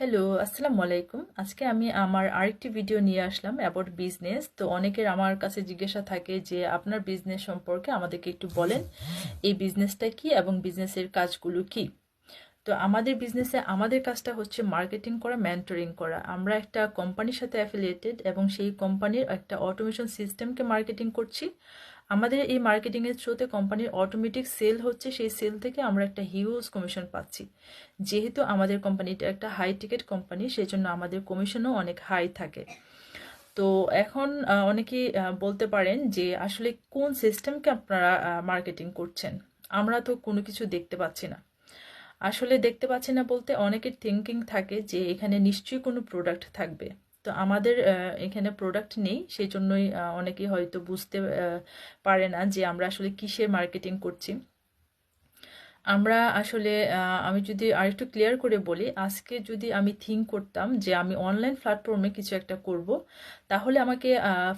Hello, আসসালামু আলাইকুম। আজকে আমি আমার আরেকটি ভিডিও নিয়ে আসলাম অ্যাবাউট বিজনেস। তো অনেকের আমার কাছে জিজ্ঞাসা থাকে যে আপনার বিজনেস সম্পর্কে আমাদেরকে একটু বলেন, এই বিজনেসটা কি এবং বিজনেসের কাজগুলো কি। তো আমাদের বিজনেসে আমাদের কাজটা হচ্ছে মার্কেটিং করা, মেন্টরিং করা। আমরা একটা কোম্পানির সাথে অ্যাফিলিয়েটেড এবং সেই কোম্পানির একটা অটোমেশন সিস্টেমকে মার্কেটিং করছি। আমাদের এই মার্কেটিংয়ের থ্রুতে কোম্পানির অটোমেটিক সেল হচ্ছে, সেই সেল থেকে আমরা একটা হিউজ কমিশন পাচ্ছি। যেহেতু আমাদের কোম্পানিটা একটা হাই টিকেট কোম্পানি, সেই জন্য আমাদের কমিশনও অনেক হাই থাকে। তো এখন অনেকেই বলতে পারেন যে আসলে কোন সিস্টেমকে আপনারা মার্কেটিং করছেন। আমরা তো কোনো কিছু দেখতে পাচ্ছি না। আসলে দেখতে পাচ্ছি না বলতে অনেকের থিঙ্কিং থাকে যে এখানে নিশ্চয়ই কোনো প্রোডাক্ট থাকবে। তো আমাদের এখানে প্রোডাক্ট নেই, সেই জন্যই অনেকেই হয়তো বুঝতে পারে না যে আমরা আসলে কিসের মার্কেটিং করছি। আমরা আসলে আমি যদি আরেকটু ক্লিয়ার করে বলি, আজকে যদি আমি থিঙ্ক করতাম যে আমি অনলাইন প্ল্যাটফর্মে কিছু একটা করব, তাহলে আমাকে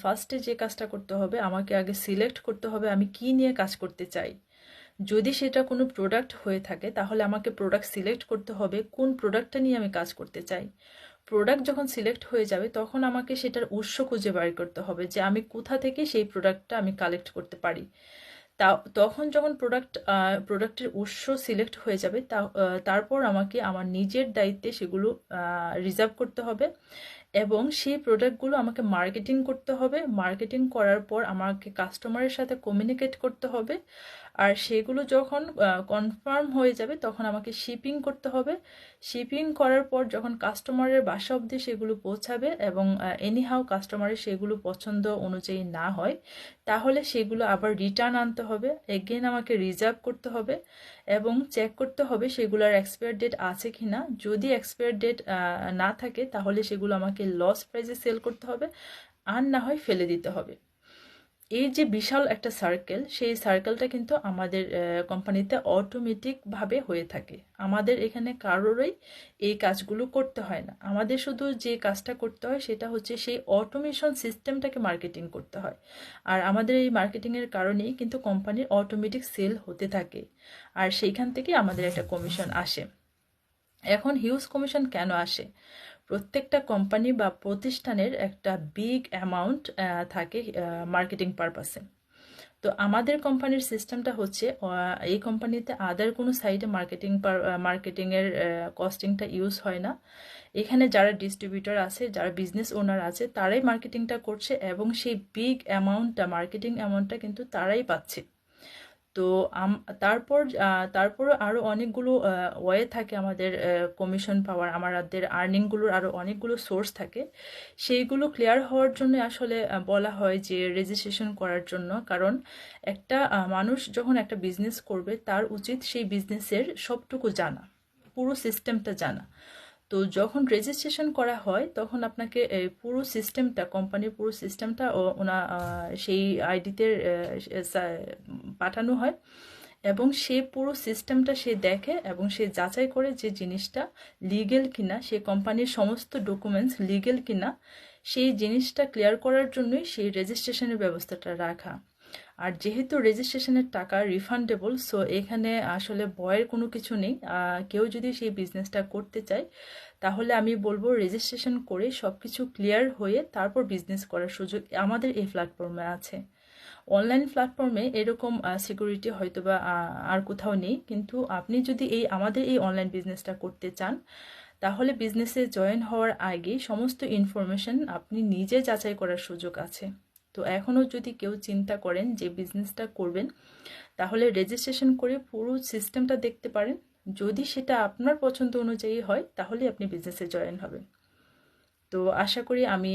ফার্স্টে যে কাজটা করতে হবে, আমাকে আগে সিলেক্ট করতে হবে আমি কি নিয়ে কাজ করতে চাই। যদি সেটা কোনো প্রোডাক্ট হয়ে থাকে তাহলে আমাকে প্রোডাক্ট সিলেক্ট করতে হবে কোন প্রোডাক্টটা নিয়ে আমি কাজ করতে চাই। প্রোডাক্ট যখন সিলেক্ট হয়ে যাবে তখন আমাকে সেটার উৎস খুঁজে বের করতে হবে যে আমি কোথা থেকে সেই প্রোডাক্টটা আমি কালেক্ট করতে পারি। তখন যখন প্রোডাক্টের উৎস সিলেক্ট হয়ে যাবে তারপর আমাকে আমার নিজের দায়িত্বে সেগুলো রিজার্ভ করতে হবে এবং সেই প্রোডাক্টগুলো আমাকে মার্কেটিং করতে হবে। মার্কেটিং করার পর আমাকে কাস্টমারের সাথে কমিউনিকেট করতে হবে। আর সেগুলো যখন কনফার্ম হয়ে যাবে তখন আমাকে শিপিং করতে হবে। শিপিং করার পর যখন কাস্টমারের বাসা অবধি সেগুলো পৌঁছাবে এবং এনিহাও কাস্টমারের সেগুলো পছন্দ অনুযায়ী না হয়, তাহলে সেগুলো আবার রিটার্ন আনতে হবে। এগেন আমাকে রিজার্ভ করতে হবে এবং চেক করতে হবে সেগুলোর এক্সপায়ার ডেট আছে কি না। যদি এক্সপায়ার ডেট না থাকে তাহলে সেগুলো আমাকে লস প্রাইসে সেল করতে হবে, আর না হয় ফেলে দিতে হবে। এই যে বিশাল একটা সার্কেল, সেই সার্কেলটা কিন্তু আমাদের কোম্পানিতে অটোমেটিকভাবে হয়ে থাকে। আমাদের এখানে কারোরই এই কাজগুলো করতে হয় না। আমাদের শুধু যে কাজটা করতে হয় সেটা হচ্ছে সেই অটোমেশন সিস্টেমটাকে মার্কেটিং করতে হয়। আর আমাদের এই মার্কেটিংয়ের কারণেই কিন্তু কোম্পানির অটোমেটিক সেল হতে থাকে, আর সেইখান থেকে আমাদের একটা কমিশন আসে। এখন হিউজ কমিশন কেন আসে? প্রত্যেকটা কোম্পানি বা প্রতিষ্ঠানের একটা বিগ অ্যামাউন্ট থাকে মার্কেটিং পারপাসে। তো আমাদের কোম্পানির সিস্টেমটা হচ্ছে এই কোম্পানিতে আদার কোনো সাইটে মার্কেটিংয়ের কস্টিংটা ইউজ হয় না। এখানে যারা ডিস্ট্রিবিউটর আছে, যারা বিজনেস ওনার আছে, তারাই মার্কেটিংটা করছে এবং সেই বিগ অ্যামাউন্টটা, মার্কেটিং অ্যামাউন্টটা কিন্তু তারাই পাচ্ছে। তো তারপর আরও অনেকগুলো ওয়ে থাকে আমাদের কমিশন পাওয়ার, আমাদের আর্নিংগুলোর আরও অনেকগুলো সোর্স থাকে। সেইগুলো ক্লিয়ার হওয়ার জন্য আসলে বলা হয় যে রেজিস্ট্রেশন করার জন্য। কারণ একটা মানুষ যখন একটা বিজনেস করবে তার উচিত সেই বিজনেসের সবটুকু জানা, পুরো সিস্টেমটা জানা। তো যখন রেজিস্ট্রেশন করা হয় তখন আপনাকে পুরো সিস্টেমটা, কোম্পানির পুরো সিস্টেমটা সেই আইডিতে পাঠানো হয় এবং সে পুরো সিস্টেমটা সে দেখে এবং সে যাচাই করে যে জিনিসটা লিগেল কিনা, সে কোম্পানির সমস্ত ডকুমেন্টস লিগেল কিনা। সেই জিনিসটা ক্লিয়ার করার জন্যই সেই রেজিস্ট্রেশনের ব্যবস্থাটা রাখা। আর যেহেতু রেজিস্ট্রেশনের টাকা রিফান্ডেবল, সো এখানে আসলে ভয়ের কোনো কিছু নেই। কেউ যদি সেই বিজনেসটা করতে চায় তাহলে আমি বলবো রেজিস্ট্রেশন করে সব কিছু ক্লিয়ার হয়ে তারপর বিজনেস করার সুযোগ আমাদের এই প্ল্যাটফর্মে আছে। অনলাইন প্ল্যাটফর্মে এরকম সিকিউরিটি হয়তো বা আর কোথাও নেই। কিন্তু আপনি যদি আমাদের এই অনলাইন বিজনেসটা করতে চান তাহলে বিজনেসে জয়েন হওয়ার আগে সমস্ত ইনফরমেশন আপনি নিজে যাচাই করার সুযোগ আছে। তো এখনও যদি কেউ চিন্তা করেন যে বিজনেসটা করবেন, তাহলে রেজিস্ট্রেশন করে পুরো সিস্টেমটা দেখতে পারেন। যদি সেটা আপনার পছন্দ অনুযায়ী হয় তাহলে আপনি বিজনেসে জয়েন হবেন। তো আশা করি আমি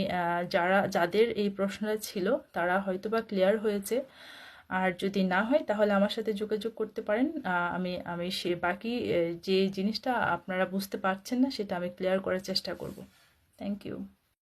যাদের এই প্রশ্নটা ছিল তারা হয়তোবা ক্লিয়ার হয়েছে। আর যদি না হয় তাহলে আমার সাথে যোগাযোগ করতে পারেন। আমি আমি সে বাকি যে জিনিসটা আপনারা বুঝতে পারছেন না সেটা আমি ক্লিয়ার করার চেষ্টা করব। Thank you.